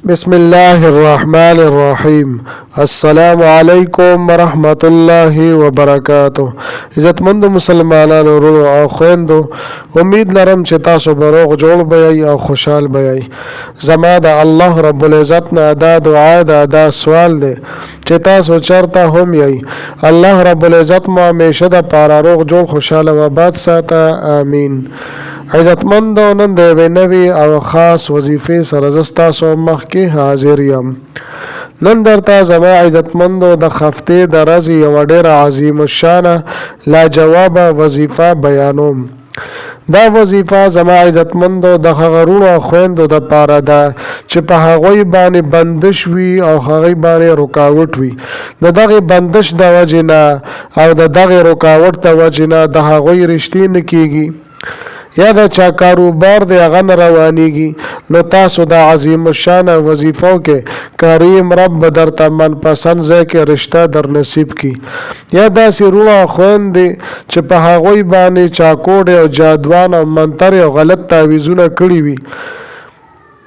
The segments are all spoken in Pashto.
بسم الله الرحمن الرحیم. السلام علیکم ورحمت الله وبرکاتہ. عزتمند مسلمانانو ورونو او خويندو، امید لرم چې تاسو به روغ جوړ بیئ او خوشحال بیئ. زما د الله رب العزت نه دا دعا ده، دا سوال دی چې تاسو چرته هم یئ، الله رب العزت مو همیشه د پاره روغ جوړ خوشحاله و آباد ساته. آمین. عزتمندو، نن د یوې نوې او خاص وظیفې سره زه ستاسو مخکې حاضر یم. نن درته زما عزتمندو د هفتې د ورځې یوه ډېره عظیم الشانه لاجوابه وظیفه بیانوم. دا وظیفه زما عزتمندو د هغه وروڼو او خویندو دپاره ده چې په هغوی باندې بندش وي او هغوی باندې رکاوټ وي. د دغې بندش د وجې نه او د دغې رکاوټ د وجې نه د هغوی رشتې نه کېږي یا د چا کاروبار دی هغه نه روانېږي، نو تاسو د عظیم الشانه وظیفو کې کریم رب به درته منپسند ځای کې رشته در نصیب کي. یا داسې وروڼه او خویندې چې په هغوی باندې چاکوډې او جادوان او منترې او غلط تعویضونه کړي وي،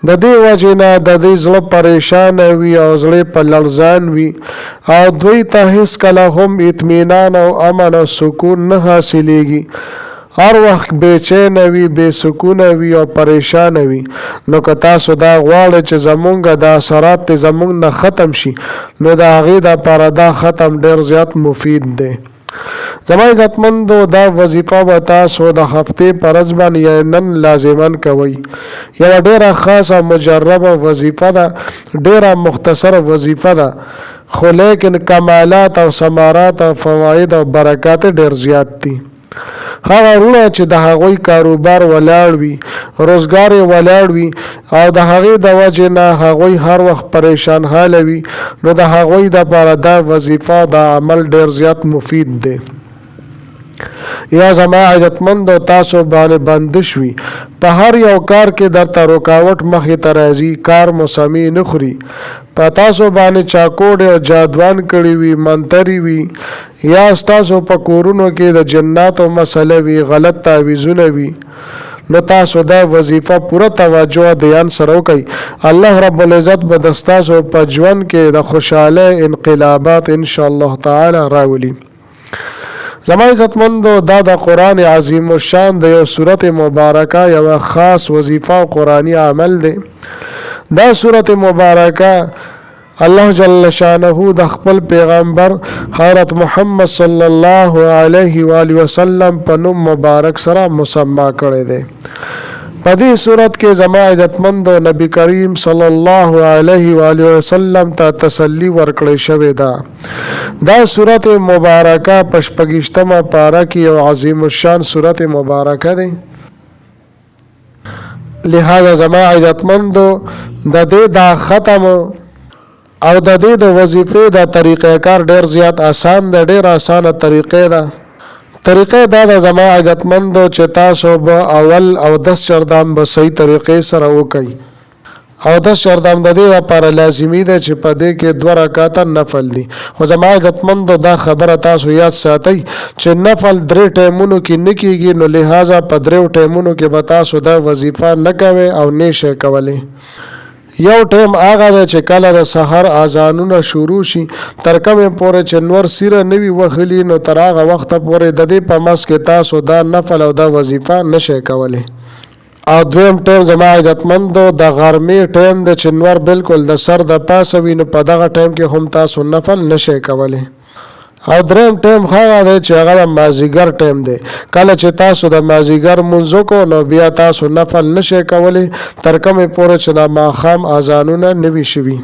د دې وجې نه د دې زړه پریشانه وي او زړه په لړزان وي او دوی ته هیڅ کله هم اطمینان او امن او سکون نه حاصلیږي. هر وخت بېچینه وي، بې سکونه وي او پریشانه وي. نو که تاسو دا غواړئ چې زمونږ د اثرات ته زمونږ نه ختم شي، نو د هغې دپاره دا ختم ډېر زیات مفید دی. زما عزتمندو، دا وظیفه به تاسو د هفتې په ورځ باندې نن لازمن کوئ. یوه ډېره خاصه مجربه وظیفه ده، ډېره مختصره وظیفه ده، خو لیکن کمالات او ثمرات او فواید او برکات ډېر زیات دي. هغه وروڼه چې د هغوی کاروبار ولاړ وي، روزګار یې ولاړ وي او د هغې د وجې نه هغوی هر وخت پریشان حاله وي، نو د هغوی دپاره دا وظیفه دا عمل ډېر زیات مفید دی. یا زما عزتمندو، تاسو باندې بندش وي، په هر یو کار کې درته رکاوټ مخې ته راځي، کار مو سمې نه خوري، په تاسو باندې چاکوډې او جادوان کړي وي، منترې وي، یا ستاسو په کورونو کې د جناتو مسله وي، غلط تعویضونه وي، نو تاسو دا وظیفه پوره توجه او دھیان سره وکئ. الله رب العزت به د ستاسو په ژوند کې د خوشحاله انقلابات انشاءالله تعالی راولي. زما عزتمندو، دا د قرآن عظیم الشان د یو صورت مبارکه یو خاص وظیفه او قرآنی عمل دی. دا صورت مبارکه الله جل شانه د خپل پیغمبر حضرت محمد صلی الله علیه و آله وسلم په نوم مبارک سره مسما کړی دی. په دې صورت کې زما عزتمندو نبی کریم صلی الله علیه و آله وسلم ته تسلی ورکړی شوې ده. دا صورت مبارکه په 26مه پاره کې یو عظیم الشان صورت مبارکه دی. لہذا زما عزتمندو، د دې دا ختم او د دې د وظیفې د طریقې کار ډېر زیات آسان ده، ډېر آسانه طریقې ده. طریقې دا ده زما عزتمندو چې تاسو به اول او 10 چردام به صحیح طریقې سره وکئ. او 10 چردام د دې لپاره لازمي ده چې په دې کې 2 رکعاته نفل دي. خو زما عزتمندو دا خبره تاسو یاد ساتئ چې نفل 3 ټیمونو کې نه کېږي، نو لہذا په 3 ټیمونو کې به تاسو دا وظیفه نه کوئ او نه شئ کولی. یو ټیم هغه ده چې کله د سحر اذانونه شروع شي تر کومې پورې چې نور سیره نه وي وهلي، نو تر هغه وخته پورې د دې په منځ کې تاسو دا نفل او دا وظیفه نشئ کولی. او دویم ټیم زما عزتمندو د غرمې ټیم ده چې نور بالکل د سر د پاسه وي، نو په دغه ټیم کې هم تاسو نفل نشئ کولی. او دریم ټیم هغه دی چې هغه د مازدیګر ټیم دی. کله چې تاسو د مازدیګر لمونځ وکړو، نو بیا تاسو نفل نشئ کولی تر کومې پورې چې د ماښام اذانونه نه وي شوي.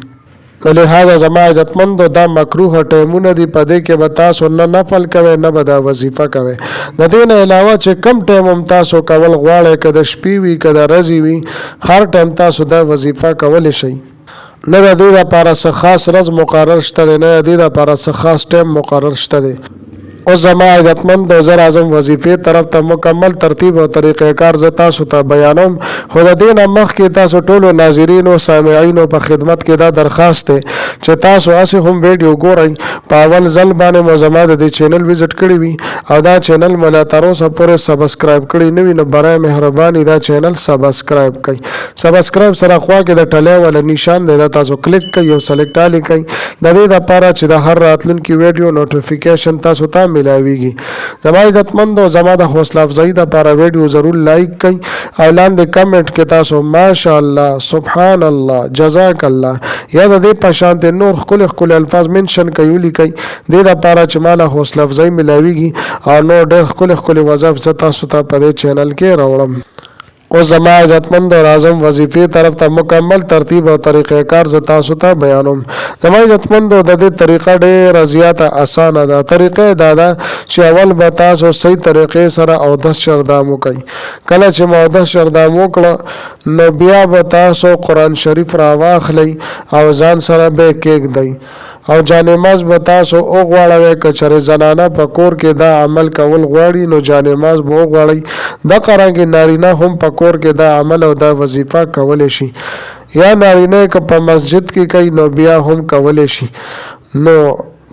نو لہذا زما عزتمندو دا مکروه ټیمونه دي، په دې کې به تاسو نه نفل کوئ نه به دا وظیفه کوئ. د دې نه علاوه چې کم ټیم هم تاسو کول غواړئ، که د شپې وي که د ورځې وي، هر ټیم تاسو دا وظیفه کولی شئ. نه د دې لپاره څه خاص ورځ مقرر شته دی، نه د دې لپاره څه خاص ټیم مقرر شته دی. اوس زما عزتمند د زر اعظم وظیفې طرف ته مکمل ترتیب او طریقې کار زه تاسو ته بیانوم. خو د دې نه مخکې تاسو ټولو ناظرینو سامعینو په خدمت کې دا درخواست دی چې تاسو هسې هم ویډیو ګورئ په اول ځل باندې مو زما د دې چینل وزټ کړی وي او دا چینل مو لا تر اوسه پورې سبسکرایب کړی نه وي نو برای مهرباني دا چینل سبسکرایب کړئ. سبسکرایب سره خوا کې د ټلی والا نشان دی دا تاسو کلیک کړئ او سلیکټ آل کړئ د دې دپاره چې د هر راتلونکي ویډیو نوټیفیکیشن تاسو ته ملاویږي. زما عزتمندو زما د حوصله افزایي دپاره ویډیو ضرور لایک کړئ او لاندې کمنټ کې تاسو ماشاءالله سبحان الله جزاک الله یا د دې په شان نور ښکلي الفاظ منشن کوي ولیکئ دې دپاره چې ما له حوصله افزایي ملاویږي او نور ډېر ښکلي وظایف زه تاسو ته په دې چینل کې راوړم. اوس زما عزتمند او اعظم وظیفې طرف ته مکمل ترتیب او طریقې کار زه تاسو ته بیانوم. زما عزتمندو د دې طریقه ډېره زیاته اسانه ده. طریقه دا ده چې اول به تاسو صحیح طریقې سره اودس شردام وکړئ. کله چې مو اودس شردام وکړه نو بیا به تاسو قرآن شریف راواخلئ او ځان سره به کېږدئ او جانماز به تاسو وغواړئ. که چېرې زنانه په کور کې دا عمل کول غواړي نو جانماز به وغواړئ. دغه رنګې نارینه هم په کور کې دا عمل او دا وظیفه کولی شي یا نارینه که په مسجد کې کوي نو بیا هم کولی شي. نو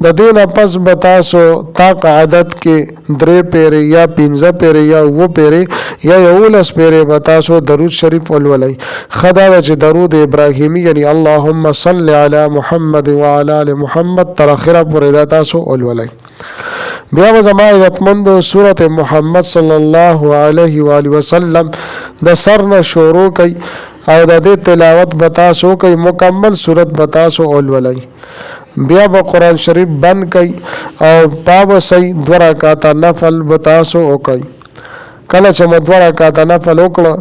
د دې نه پس به تاسو طاق عادت کې 3 پیرې یا 15 پیرې یا 9 پیرې یا 11 پیرې به تاسو درود شریف ولولئ. ښه دا ده چې درود ابراهیمي یعنی اللهم صل علی محمد وعلى آل محمد تر اخره پورې دا تاسو ولولئ. بیا به زما عزتمندو سورت محمد صلی الله علیه و آله وسلم د سر نه شروع کوي او د دې تلاوت به تاسو کوي مکمل سورت به تاسو ولولئ. بیا به قرآن شریف بند کوي او پاو سي 2 رکعاته نفل به تاسو وکړئ. کله چې مو 2 رکعاته نفل وکړه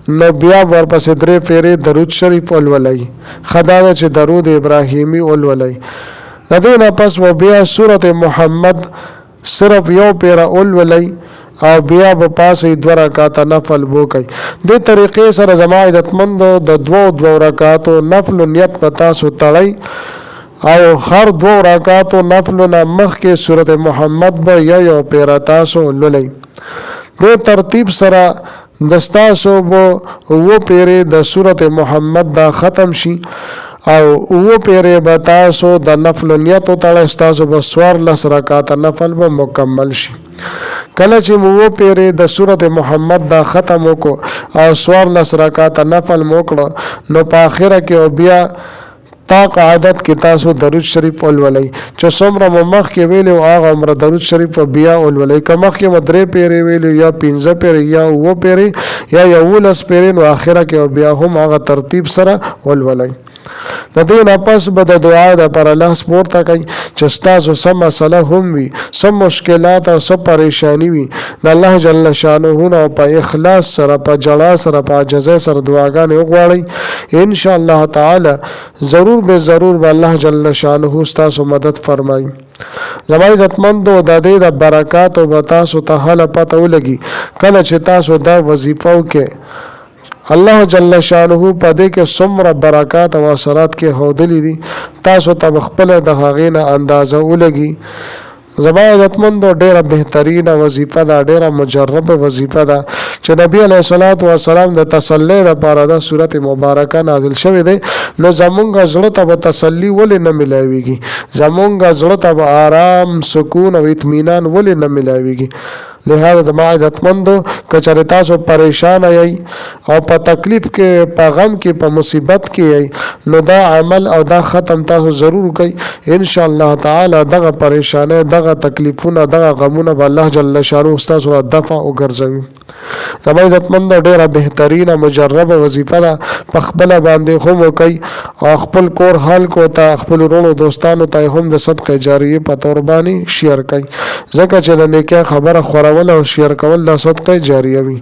نو بیا ورپسې 3 پیرې درود شریف ولولئ. ښه دا ده چې درود ابراهیمي ولولئ. د دې نه پس به بیا سورت محمد صرف 1 پیره ولولئ او بیا به پاسې 2 رکعاته نفل وکړئ. دې طریقې سره زما عزتمندو د 2 رکعاتو نفل نیت به تاسو تړئ او هر 2 رکعاتو نفل نه مخکې سورت محمد به 1 پیره تاسو ولولئ. دې ترتیب سره دستاسو به 9 پیرې د سورت محمد دا ختم شي او 9 پیرې به تاسو د نفل نیت وتړئ. ستاسو به 14 رکعاته نفل به مکمل شي. کله چې مو 9 پیرې د سورت محمد دا ختم وکړو او 14 رکعاته نفل مو وکړو نو په آخره کې بیا طاق عادت کې تاسو درود شریف ولولئ. چې څومره مو مخکې ویلو هغه عمره درود شریف بیا ولولئ. که مخکې مو 3 پیرې ویلو یا 15 پیرې یا 9 پیرې یا 11 پیرې نو آخره کې بیا هم هغه ترتیب سره ولولئ. د دې نه پس به د دعا دپاره لاس پورته کړئ چې ستاسو څه مسله هم وي څه مشکلات او څه پریشاني وي د الله جل شانه نه په اخلاص سره په جړا سره په عاجزۍ سره دعاګانې وغواړئ. انشاءالله تعالی ضرور به الله جل شانه ستاسو مدد فرمایي. زما عزتمندو د دې د برکاتو به تاسو ته هله پته ولګي کله چې تاسو دا وظیفه وکړئ. الله جل شانه په دې کې څومره برکات او اثرات کې ښودلي دي تاسو ته خپله د هغې نه اندازه ولګي. زما عزتمندو ډېره بهترینه وظیفه ده ډېره مجربه وظیفه ده چې نبی علیه الصلاة والسلام د تسلی دپاره دا صورت مبارکه نازل شوې دی. نو زمونږ زړه ته به تسلی ولې نه میلاویږي زمونږ زړه ته به آرام سکون او اطمینان ولې نه میلاویږي. لہذا زما عزتمندو که چېرې تاسو پریشان یئ او په تکلیف کې په غم کې په مصیبت کې یئ نو دا عمل او دا ختم تاسو ضرور کوئ. انشاءالله تعالی دغه پریشانۍ دغه تکلیفونه دغه غمونه به الله جل شانه ستاسو را دفع وګرځوي. زما عزتمندو ډېره بهترینه مجربه وظیفه ده. په خپله باندې هم وکئ او خپل کور خلکو ته خپل وروڼو دوستانو ته هم د صدقه جاریې په طور باندې شیر کړئ ځکه چې د نیکۍ خبره خورول او شیر کول د صدقه جاریه وي.